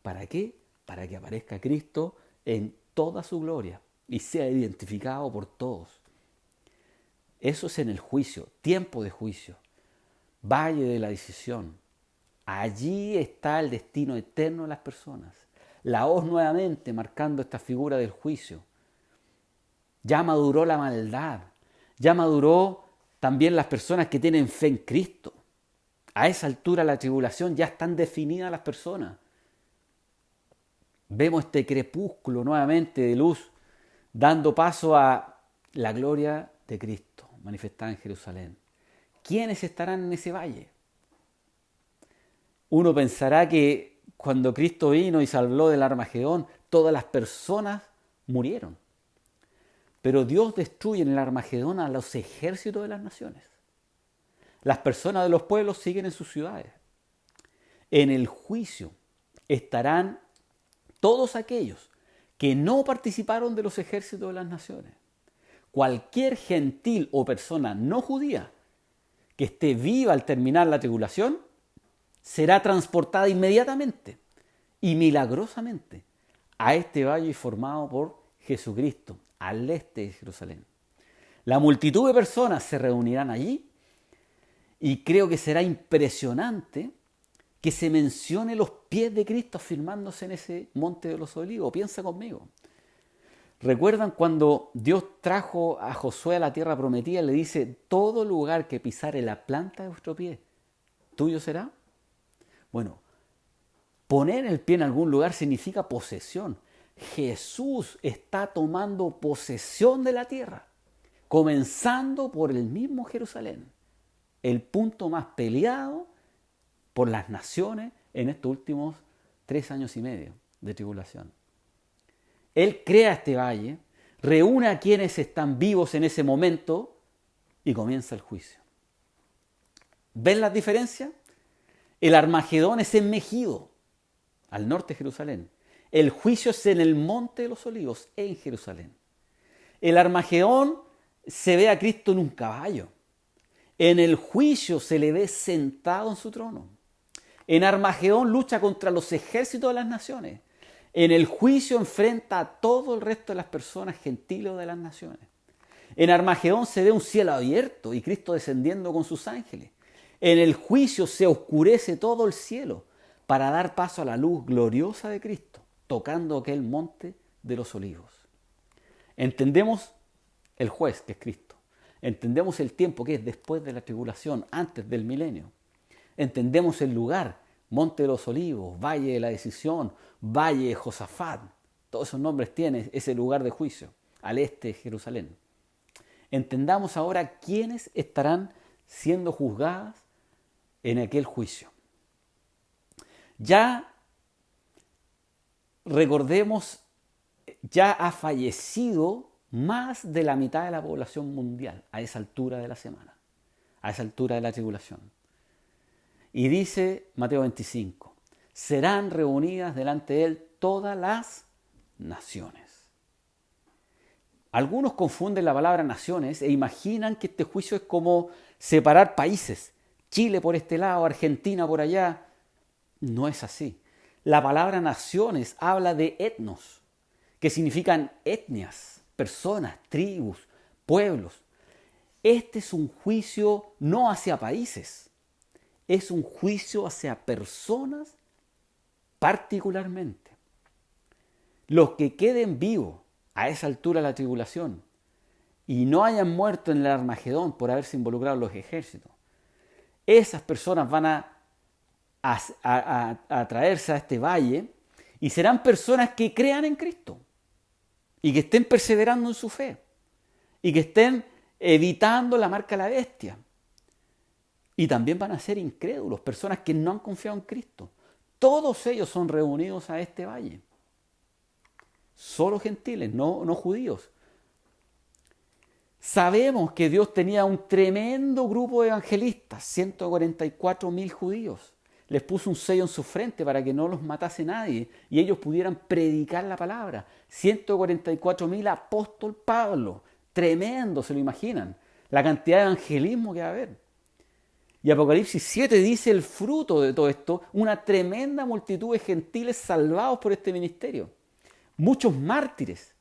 ¿Para qué? Para que aparezca Cristo en toda su gloria y sea identificado por todos. Eso es en el juicio, tiempo de juicio. Valle de la decisión. Allí está el destino eterno de las personas. La hoz nuevamente marcando esta figura del juicio. Ya maduró la maldad. Ya maduró también las personas que tienen fe en Cristo. A esa altura de la tribulación ya están definidas las personas. Vemos este crepúsculo nuevamente de luz dando paso a la gloria de Cristo manifestada en Jerusalén. ¿Quiénes estarán en ese valle? Uno pensará que cuando Cristo vino y salvó del Armagedón, todas las personas murieron. Pero Dios destruye en el Armagedón a los ejércitos de las naciones. Las personas de los pueblos siguen en sus ciudades. En el juicio estarán todos aquellos que no participaron de los ejércitos de las naciones. Cualquier gentil o persona no judía que esté viva al terminar la tribulación, será transportada inmediatamente y milagrosamente a este valle formado por Jesucristo, al este de Jerusalén. La multitud de personas se reunirán allí y creo que será impresionante que se mencione los pies de Cristo afirmándose en ese monte de los olivos. Piensa conmigo. ¿Recuerdan cuando Dios trajo a Josué a la tierra prometida y le dice, todo lugar que pisare la planta de vuestro pie, tuyo será? Bueno, poner el pie en algún lugar significa posesión. Jesús está tomando posesión de la tierra, comenzando por el mismo Jerusalén, el punto más peleado por las naciones en estos últimos 3 años y medio de tribulación. Él crea este valle, reúne a quienes están vivos en ese momento y comienza el juicio. ¿Ven las diferencias? El Armagedón es en Megido, al norte de Jerusalén. El juicio es en el monte de los olivos, en Jerusalén. El Armagedón se ve a Cristo en un caballo. En el juicio se le ve sentado en su trono. En Armagedón lucha contra los ejércitos de las naciones. En el juicio enfrenta a todo el resto de las personas gentiles de las naciones. En Armagedón se ve un cielo abierto y Cristo descendiendo con sus ángeles. En el juicio se oscurece todo el cielo para dar paso a la luz gloriosa de Cristo, tocando aquel monte de los olivos. Entendemos el juez, que es Cristo. Entendemos el tiempo, que es después de la tribulación, antes del milenio. Entendemos el lugar, monte de los olivos, valle de la decisión, valle de Josafat. Todos esos nombres tienen ese lugar de juicio, al este de Jerusalén. Entendamos ahora quiénes estarán siendo juzgadas en aquel juicio. Ya recordemos, ya ha fallecido más de la mitad de la población mundial a esa altura de la semana, a esa altura de la tribulación. Y dice Mateo 25, serán reunidas delante de él todas las naciones. Algunos confunden la palabra naciones e imaginan que este juicio es como separar países. Chile por este lado, Argentina por allá. No es así. La palabra naciones habla de etnos, que significan etnias, personas, tribus, pueblos. Este es un juicio no hacia países, es un juicio hacia personas particularmente. Los que queden vivos a esa altura de la tribulación y no hayan muerto en el Armagedón por haberse involucrado en los ejércitos, esas personas van a traerse a este valle y serán personas que crean en Cristo y que estén perseverando en su fe y que estén evitando la marca de la bestia. Y también van a ser incrédulos, personas que no han confiado en Cristo. Todos ellos son reunidos a este valle. Solo gentiles, no judíos. Sabemos que Dios tenía un tremendo grupo de evangelistas, 144.000 judíos. Les puso un sello en su frente para que no los matase nadie y ellos pudieran predicar la palabra. 144.000 apóstol Pablo. Tremendo, ¿se lo imaginan? La cantidad de evangelismo que va a haber. Y Apocalipsis 7 dice el fruto de todo esto, una tremenda multitud de gentiles salvados por este ministerio. Muchos mártires.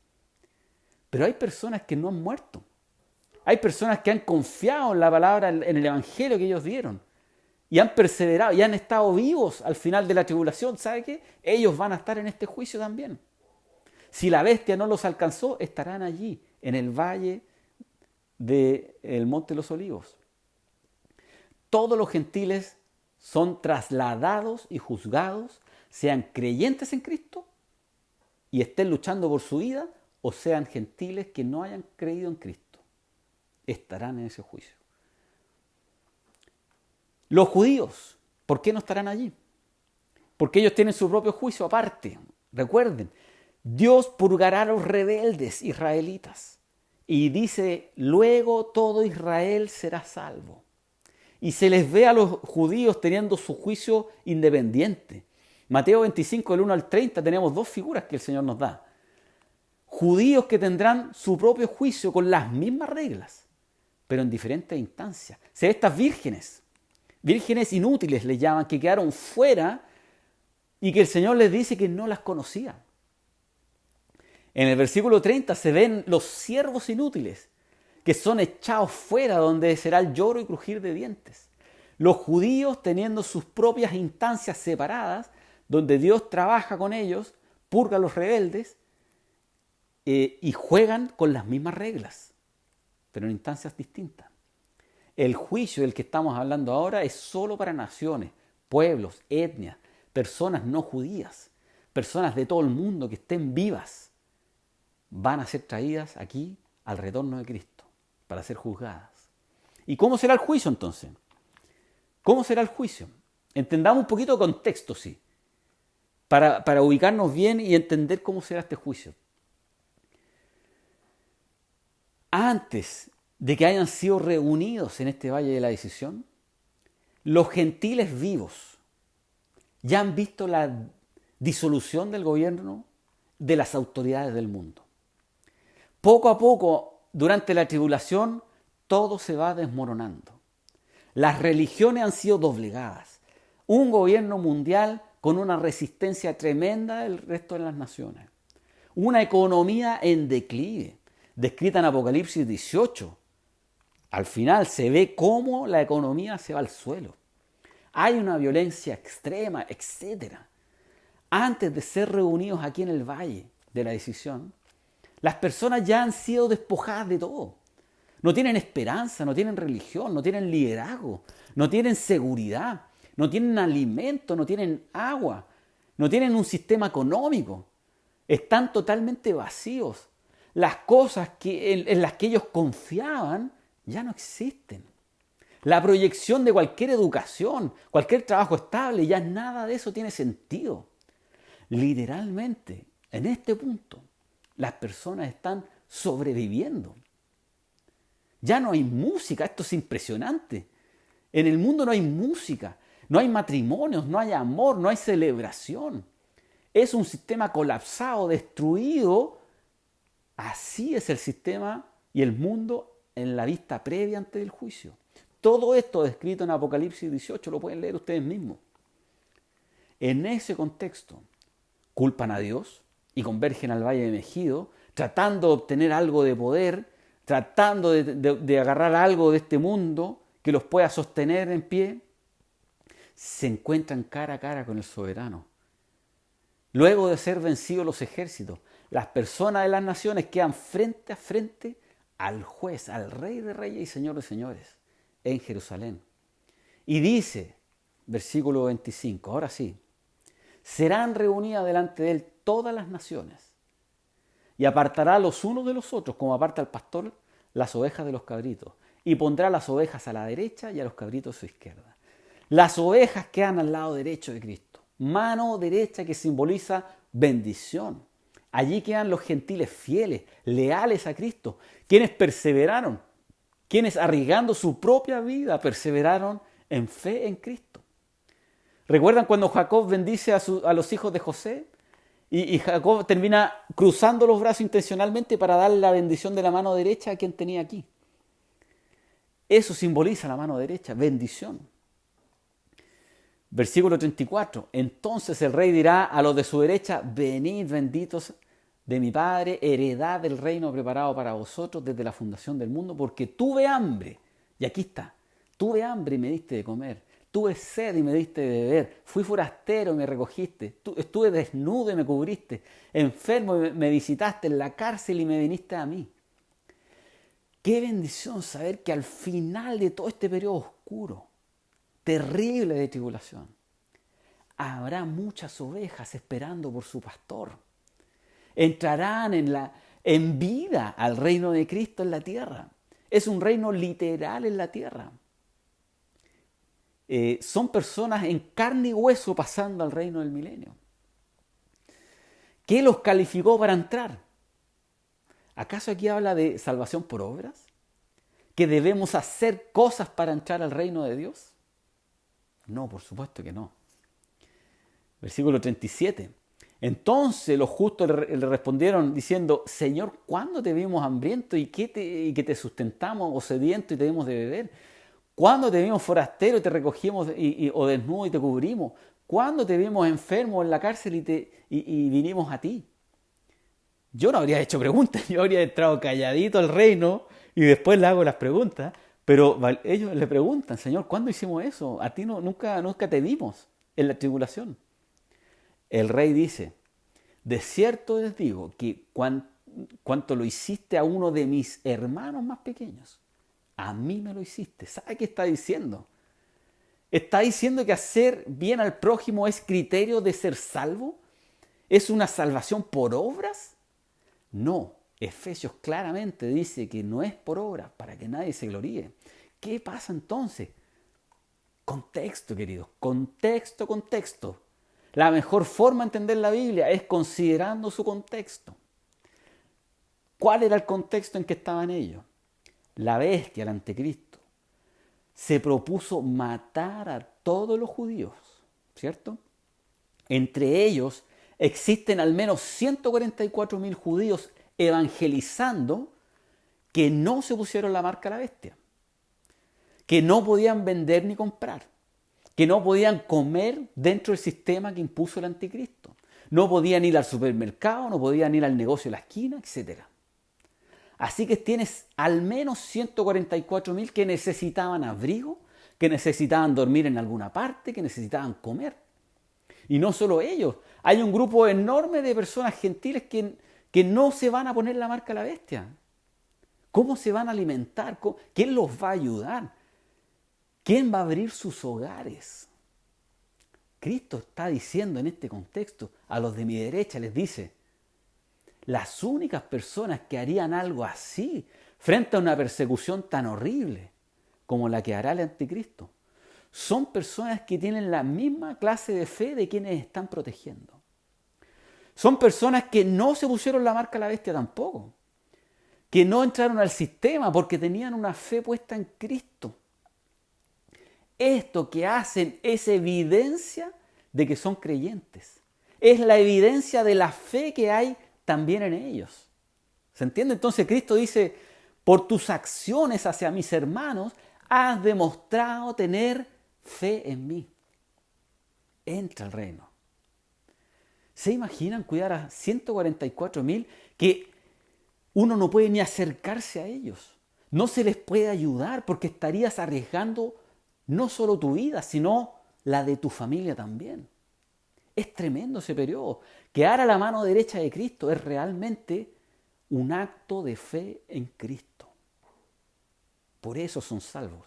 Pero hay personas que no han muerto. Hay personas que han confiado en la palabra, en el evangelio que ellos dieron. Y han perseverado y han estado vivos al final de la tribulación. ¿Sabe qué? Ellos van a estar en este juicio también. Si la bestia no los alcanzó, estarán allí, en el valle del Monte de los Olivos. Todos los gentiles son trasladados y juzgados, sean creyentes en Cristo y estén luchando por su vida, o sean gentiles que no hayan creído en Cristo. Estarán en ese juicio. Los judíos, ¿por qué no estarán allí? Porque ellos tienen su propio juicio aparte. Recuerden, Dios purgará a los rebeldes israelitas. Y dice, luego todo Israel será salvo. Y se les ve a los judíos teniendo su juicio independiente. Mateo 25, del 1 al 30, tenemos dos figuras que el Señor nos da. Judíos que tendrán su propio juicio con las mismas reglas, pero en diferentes instancias. Se ve estas vírgenes inútiles les llaman, que quedaron fuera y que el Señor les dice que no las conocía. En el versículo 30 se ven los siervos inútiles, que son echados fuera, donde será el lloro y crujir de dientes. Los judíos teniendo sus propias instancias separadas, donde Dios trabaja con ellos, purga a los rebeldes y juegan con las mismas reglas, pero en instancias distintas. El juicio del que estamos hablando ahora es solo para naciones, pueblos, etnias, personas no judías, personas de todo el mundo que estén vivas. Van a ser traídas aquí al retorno de Cristo para ser juzgadas. ¿Y cómo será el juicio entonces? ¿Cómo será el juicio? Entendamos un poquito de contexto, sí, para ubicarnos bien y entender cómo será este juicio. Antes de que hayan sido reunidos en este valle de la decisión, los gentiles vivos ya han visto la disolución del gobierno de las autoridades del mundo. Poco a poco, durante la tribulación, todo se va desmoronando. Las religiones han sido doblegadas. Un gobierno mundial con una resistencia tremenda del resto de las naciones. Una economía en declive, descrita en Apocalipsis 18. Al final se ve cómo la economía se va al suelo. Hay una violencia extrema, etc. Antes de ser reunidos aquí en el Valle de la Decisión, las personas ya han sido despojadas de todo. No tienen esperanza, no tienen religión, no tienen liderazgo, no tienen seguridad, no tienen alimento, no tienen agua, no tienen un sistema económico. Están totalmente vacíos. Las cosas en las que ellos confiaban ya no existen. La proyección de cualquier educación, cualquier trabajo estable, ya nada de eso tiene sentido. Literalmente, en este punto, las personas están sobreviviendo. Ya no hay música, esto es impresionante. En el mundo no hay música, no hay matrimonios, no hay amor, no hay celebración. Es un sistema colapsado, destruido. Así es el sistema y el mundo en la vista previa antes del juicio. Todo esto descrito en Apocalipsis 18 lo pueden leer ustedes mismos. En ese contexto, culpan a Dios y convergen al valle de Megido, tratando de obtener algo de poder, tratando de agarrar algo de este mundo que los pueda sostener en pie. Se encuentran cara a cara con el soberano. Luego de ser vencidos los ejércitos, las personas de las naciones quedan frente a frente al juez, al Rey de Reyes y Señor de Señores, en Jerusalén. Y dice, versículo 25, ahora sí, serán reunidas delante de él todas las naciones y apartará los unos de los otros, como aparta el pastor las ovejas de los cabritos, y pondrá las ovejas a la derecha y a los cabritos a su izquierda. Las ovejas quedan al lado derecho de Cristo, mano derecha que simboliza bendición. Allí quedan los gentiles fieles, leales a Cristo, quienes perseveraron, quienes arriesgando su propia vida perseveraron en fe en Cristo. ¿Recuerdan cuando Jacob bendice a los hijos de José? Y Jacob termina cruzando los brazos intencionalmente para darle la bendición de la mano derecha a quien tenía aquí. Eso simboliza la mano derecha, bendición. Versículo 34. Entonces el rey dirá a los de su derecha, venid benditos de mi Padre, heredad del reino preparado para vosotros desde la fundación del mundo, porque tuve hambre, y aquí está, tuve hambre y me diste de comer, tuve sed y me diste de beber, fui forastero y me recogiste, estuve desnudo y me cubriste, enfermo y me visitaste, en la cárcel y me viniste a mí. Qué bendición saber que al final de todo este periodo oscuro, terrible de tribulación, habrá muchas ovejas esperando por su pastor. Entrarán en vida al reino de Cristo en la tierra. Es un reino literal en la tierra. Son personas en carne y hueso pasando al reino del milenio. ¿Qué los calificó para entrar? ¿Acaso aquí habla de salvación por obras? ¿Que debemos hacer cosas para entrar al reino de Dios? No, por supuesto que no. Versículo 37. Entonces los justos le respondieron diciendo, Señor, ¿cuándo te vimos hambriento y que te sustentamos, o sediento y te dimos de beber? ¿Cuándo te vimos forastero y te recogimos, o desnudo y te cubrimos? ¿Cuándo te vimos enfermo en la cárcel y vinimos a ti? Yo no habría hecho preguntas, yo habría entrado calladito al reino y después le hago las preguntas, pero ellos le preguntan, Señor, ¿cuándo hicimos eso? A ti nunca te vimos en la tribulación. El rey dice, de cierto les digo que cuanto lo hiciste a uno de mis hermanos más pequeños, a mí me lo hiciste. ¿Sabe qué está diciendo? ¿Está diciendo que hacer bien al prójimo es criterio de ser salvo? ¿Es una salvación por obras? No, Efesios claramente dice que no es por obras, para que nadie se gloríe. ¿Qué pasa entonces? Contexto, queridos, contexto. La mejor forma de entender la Biblia es considerando su contexto. ¿Cuál era el contexto en que estaban ellos? La bestia, el anticristo, se propuso matar a todos los judíos, ¿cierto? Entre ellos existen al menos 144.000 judíos evangelizando que no se pusieron la marca a la bestia, que no podían vender ni comprar, que no podían comer dentro del sistema que impuso el anticristo, no podían ir al supermercado, no podían ir al negocio de la esquina, etc. Así que tienes al menos 144.000 que necesitaban abrigo, que necesitaban dormir en alguna parte, que necesitaban comer. Y no solo ellos, hay un grupo enorme de personas gentiles que no se van a poner la marca a la bestia. ¿Cómo se van a alimentar? ¿Quién los va a ayudar? ¿Quién va a abrir sus hogares? Cristo está diciendo en este contexto, a los de mi derecha les dice, las únicas personas que harían algo así frente a una persecución tan horrible como la que hará el anticristo son personas que tienen la misma clase de fe de quienes están protegiendo. Son personas que no se pusieron la marca a la bestia tampoco. que no entraron al sistema porque tenían una fe puesta en Cristo. Esto que hacen es evidencia de que son creyentes. Es la evidencia de la fe que hay también en ellos. ¿Se entiende? Entonces Cristo dice, por tus acciones hacia mis hermanos, has demostrado tener fe en mí. Entra al reino. ¿Se imaginan cuidar a 144.000 que uno no puede ni acercarse a ellos? No se les puede ayudar porque estarías arriesgando no solo tu vida, sino la de tu familia también. Es tremendo ese periodo. Quedar a la mano derecha de Cristo es realmente un acto de fe en Cristo. Por eso son salvos.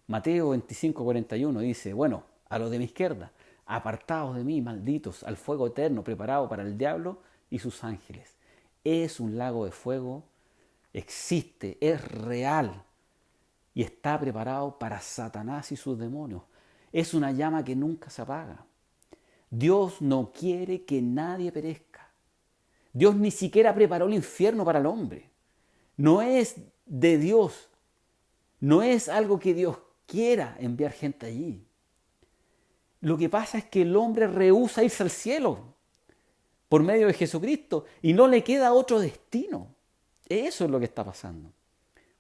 Mateo 25:41 dice, bueno, a los de mi izquierda, apartados de mí, malditos, al fuego eterno preparado para el diablo y sus ángeles. Es un lago de fuego, existe, es real y está preparado para Satanás y sus demonios. Es una llama que nunca se apaga. Dios no quiere que nadie perezca. Dios ni siquiera preparó el infierno para el hombre. No es de Dios. No es algo que Dios quiera enviar gente allí. Lo que pasa es que el hombre rehúsa irse al cielo por medio de Jesucristo y no le queda otro destino. Eso es lo que está pasando.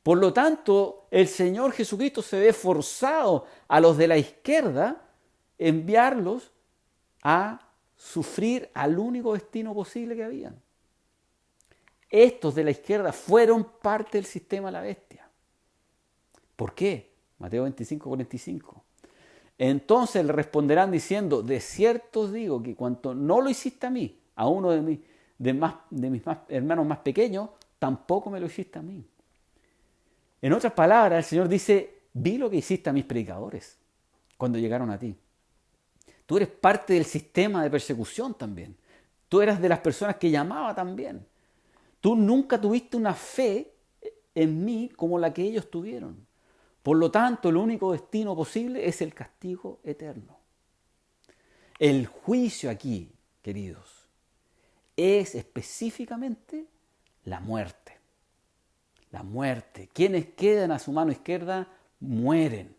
Por lo tanto, el Señor Jesucristo se ve forzado a los de la izquierda enviarlos a sufrir al único destino posible que había. Estos de la izquierda fueron parte del sistema de la bestia. ¿Por qué? Mateo 25:45. Entonces le responderán diciendo, de cierto os digo que cuanto no lo hiciste a mí, a uno de mis hermanos más pequeños, tampoco me lo hiciste a mí. En otras palabras, el Señor dice, vi lo que hiciste a mis predicadores cuando llegaron a ti. Tú eres parte del sistema de persecución también. Tú eras de las personas que llamaba también. Tú nunca tuviste una fe en mí como la que ellos tuvieron. Por lo tanto, el único destino posible es el castigo eterno. El juicio aquí, queridos, es específicamente la muerte. La muerte. Quienes quedan a su mano izquierda mueren.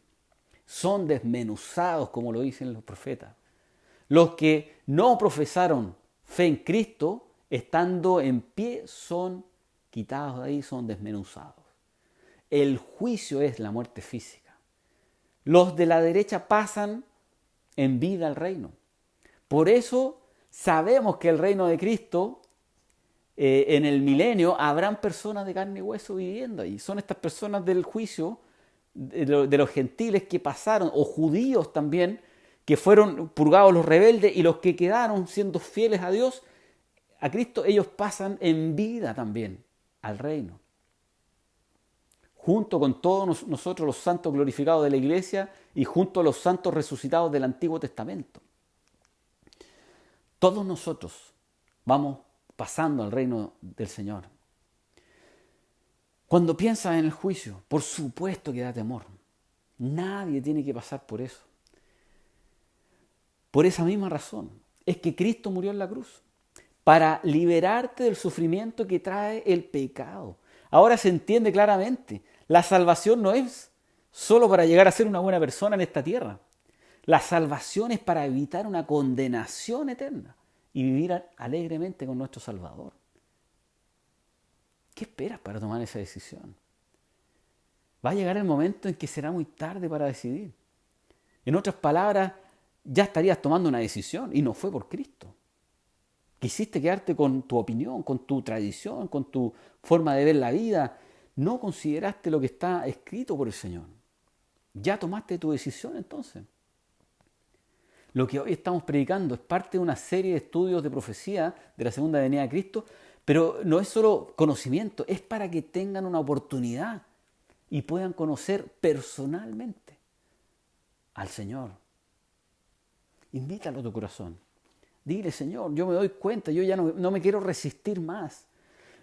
Son desmenuzados, como lo dicen los profetas. Los que no profesaron fe en Cristo, estando en pie, son quitados de ahí, son desmenuzados. El juicio es la muerte física. Los de la derecha pasan en vida al reino. Por eso sabemos que el reino de Cristo, en el milenio, habrán personas de carne y hueso viviendo ahí. Son estas personas del juicio de los gentiles que pasaron, o judíos también, que fueron purgados los rebeldes, y los que quedaron siendo fieles a Dios, a Cristo, ellos pasan en vida también al reino. Junto con todos nosotros los santos glorificados de la iglesia y junto a los santos resucitados del Antiguo Testamento. Todos nosotros vamos pasando al reino del Señor. Cuando piensas en el juicio, por supuesto que da temor. Nadie tiene que pasar por eso. Por esa misma razón es que Cristo murió en la cruz, para liberarte del sufrimiento que trae el pecado. Ahora se entiende claramente, la salvación no es solo para llegar a ser una buena persona en esta tierra. La salvación es para evitar una condenación eterna y vivir alegremente con nuestro Salvador. ¿Qué esperas para tomar esa decisión? Va a llegar el momento en que será muy tarde para decidir. En otras palabras, ya estarías tomando una decisión y no fue por Cristo. Quisiste quedarte con tu opinión, con tu tradición, con tu forma de ver la vida. No consideraste lo que está escrito por el Señor. Ya tomaste tu decisión entonces. Lo que hoy estamos predicando es parte de una serie de estudios de profecía de la segunda venida de Cristo, pero no es solo conocimiento, es para que tengan una oportunidad y puedan conocer personalmente al Señor. Invítalo a tu corazón. Dile, Señor, yo me doy cuenta, yo ya no me quiero resistir más.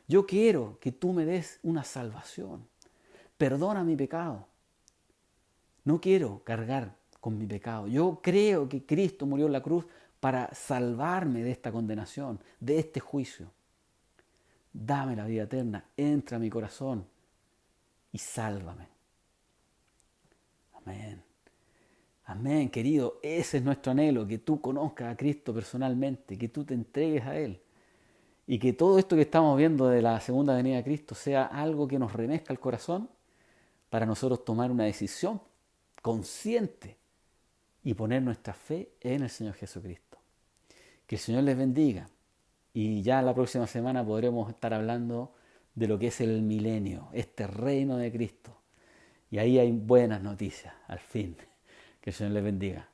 Yo quiero que tú me des una salvación. Perdona mi pecado. No quiero cargar con mi pecado. Yo creo que Cristo murió en la cruz para salvarme de esta condenación, de este juicio. dame la vida eterna, entra a mi corazón y sálvame. Amén. Amén, querido. Ese es nuestro anhelo, que tú conozcas a Cristo personalmente, que tú te entregues a Él. Y que todo esto que estamos viendo de la segunda venida de Cristo sea algo que nos remezca el corazón para nosotros tomar una decisión consciente y poner nuestra fe en el Señor Jesucristo. Que el Señor les bendiga. Y ya la próxima semana podremos estar hablando de lo que es el milenio, este reino de Cristo. Y ahí hay buenas noticias, al fin. Que el Señor les bendiga.